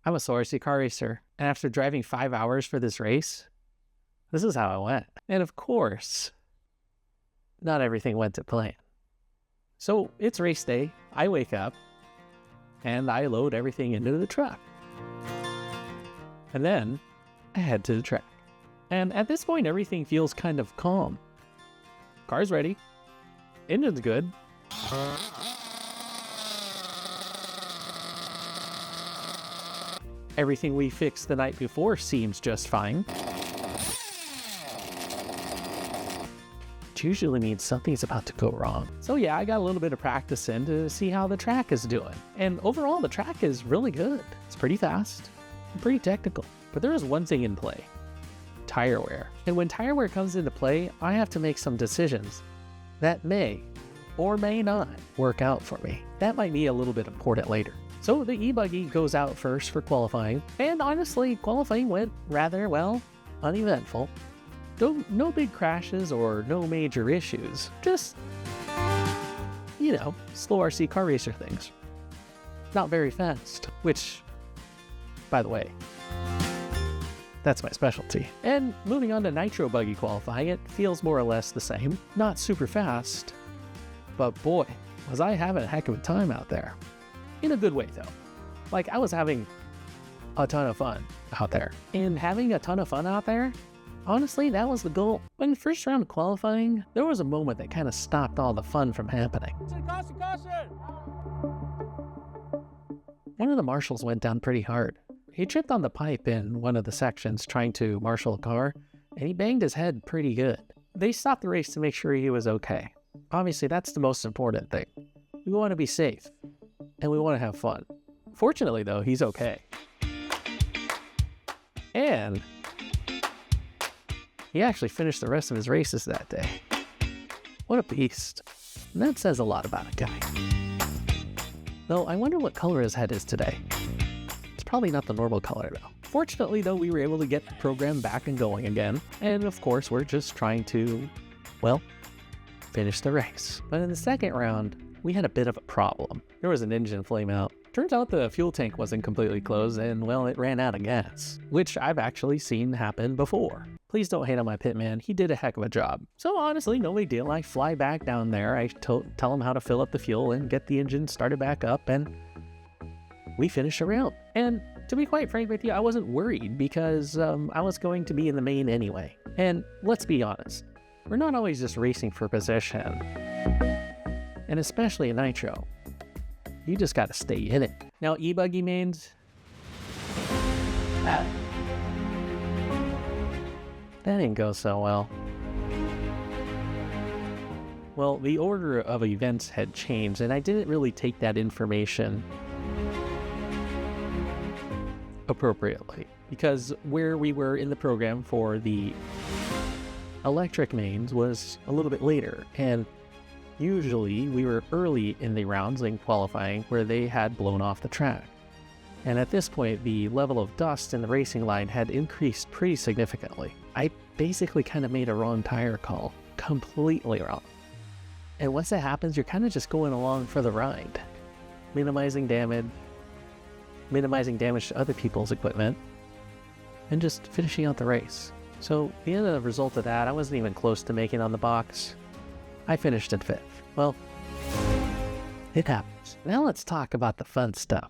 I'm a RC car racer, and after driving 5 hours for this race, this is how it went. And of course, not everything went to plan. So it's race day, I wake up, and I load everything into the truck. And then I head to the track. And at this point, everything feels kind of calm. Car's ready. Engine's good. Everything we fixed the night before seems just fine. Which usually means something's about to go wrong. So yeah, I got a little bit of practice in to see how the track is doing. And overall, the track is really good. It's pretty fast and pretty technical. But there is one thing in play. Tire wear. And when tire wear comes into play, I have to make some decisions that may or may not work out for me. That might be a little bit important later. So the e-buggy goes out first for qualifying, and honestly, qualifying went rather well, uneventful. No big crashes or no major issues, just, slow RC car racer things. Not very fast, which, by the way, that's my specialty. And moving on to Nitro buggy qualifying, it feels more or less the same. Not super fast, but boy, was I having a heck of a time out there. In a good way, though. Like, I was having a ton of fun out there. And having a ton of fun out there, honestly, that was the goal. When first round of qualifying, there was a moment that kind of stopped all the fun from happening. Caution! One of the marshals went down pretty hard. He tripped on the pipe in one of the sections trying to marshal a car, and he banged his head pretty good. They stopped the race to make sure he was okay. Obviously, that's the most important thing. We want to be safe, and we want to have fun. Fortunately, though, he's okay. And he actually finished the rest of his races that day. What a beast. And that says a lot about a guy. Though, I wonder what color his head is today. It's probably not the normal color, though. Fortunately, though, we were able to get the program back and going again. And, of course, we're just trying to, finish the race. But in the second round, we had a bit of a problem. There was an engine flame out. Turns out the fuel tank wasn't completely closed and, it ran out of gas, which I've actually seen happen before. Please don't hate on my pitman. He did a heck of a job. So honestly, no big deal. I fly back down there. I tell him how to fill up the fuel and get the engine started back up, and we finished the round. And to be quite frank with you, I wasn't worried because I was going to be in the main anyway. And let's be honest, we're not always just racing for position. And especially in Nitro, you just gotta stay in it. Now, e-buggy mains, that didn't go so well. Well, the order of events had changed, and I didn't really take that information appropriately, because where we were in the program for the electric mains was a little bit later, and usually we were early in the rounds in qualifying where they had blown off the track. And at this point, the level of dust in the racing line had increased pretty significantly. I basically kind of made a wrong tire call, completely wrong. And once that happens, you're kind of just going along for the ride, minimizing damage to other people's equipment, and just finishing out the race. So the end of the result of that, I wasn't even close to making on the box. I finished in 5th. Well, it happens. Now let's talk about the fun stuff,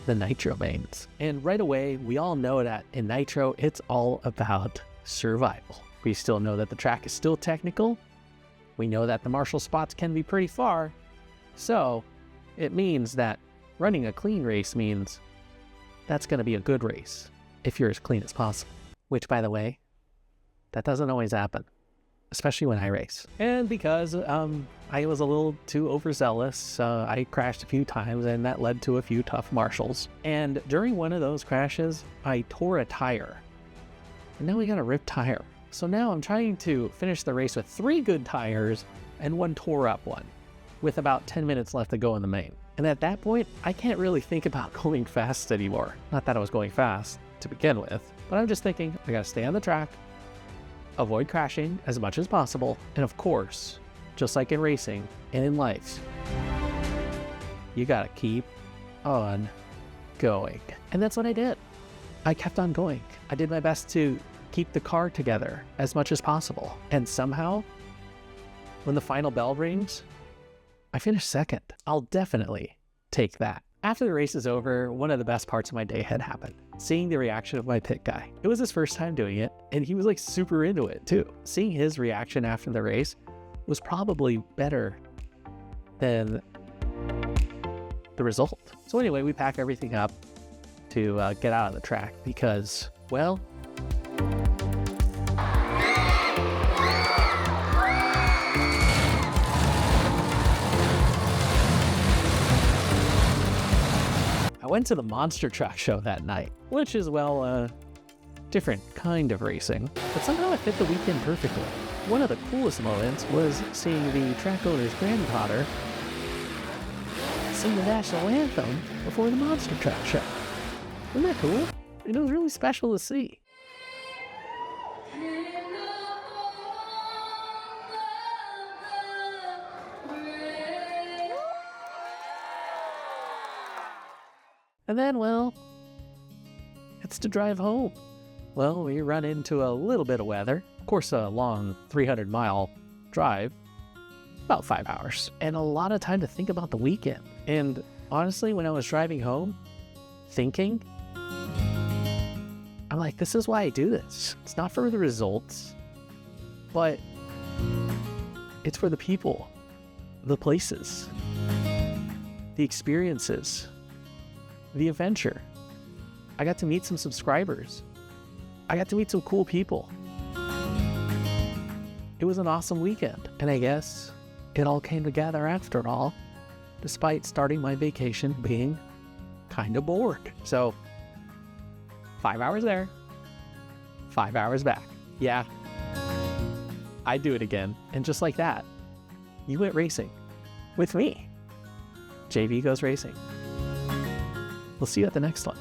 the Nitro mains. And right away, we all know that in Nitro, it's all about survival. We still know that the track is still technical. We know that the marshal spots can be pretty far. So it means that running a clean race means that's going to be a good race if you're as clean as possible. Which, by the way, that doesn't always happen, especially when I race. And because I was a little too overzealous, I crashed a few times, and that led to a few tough marshals. And during one of those crashes, I tore a tire. And now we got a ripped tire. So now I'm trying to finish the race with 3 good tires and 1 tore up one, with about 10 minutes left to go in the main. And at that point, I can't really think about going fast anymore. Not that I was going fast to begin with, but I'm just thinking I gotta stay on the track, avoid crashing as much as possible, and of course, just like in racing and in life, you gotta keep on going. And that's what I did. I kept on going. I did my best to keep the car together as much as possible. And somehow, when the final bell rings, I finished second. I'll definitely take that. After the race is over, one of the best parts of my day had happened. Seeing the reaction of my pit guy. It was his first time doing it, and he was like super into it too. Seeing his reaction after the race was probably better than the result. So anyway, we pack everything up to get out on the track because, well, I went to the monster truck show that night, which is, well, a different kind of racing, but somehow it fit the weekend perfectly. One of the coolest moments was seeing the track owner's granddaughter sing the national anthem before the monster truck show. Isn't that cool? It was really special to see. And then, well, it's to drive home. Well, we run into a little bit of weather. Of course, a long 300-mile drive, about 5 hours, and a lot of time to think about the weekend. And honestly, when I was driving home, thinking, I'm like, this is why I do this. It's not for the results, but it's for the people, the places, the experiences, the adventure. I got to meet some subscribers. I got to meet some cool people. It was an awesome weekend, and I guess it all came together after all, despite starting my vacation being kind of bored. So 5 hours there, 5 hours back. Yeah, I'd do it again. And just like that, you went racing with me. JV Goes Racing. We'll see you at the next one.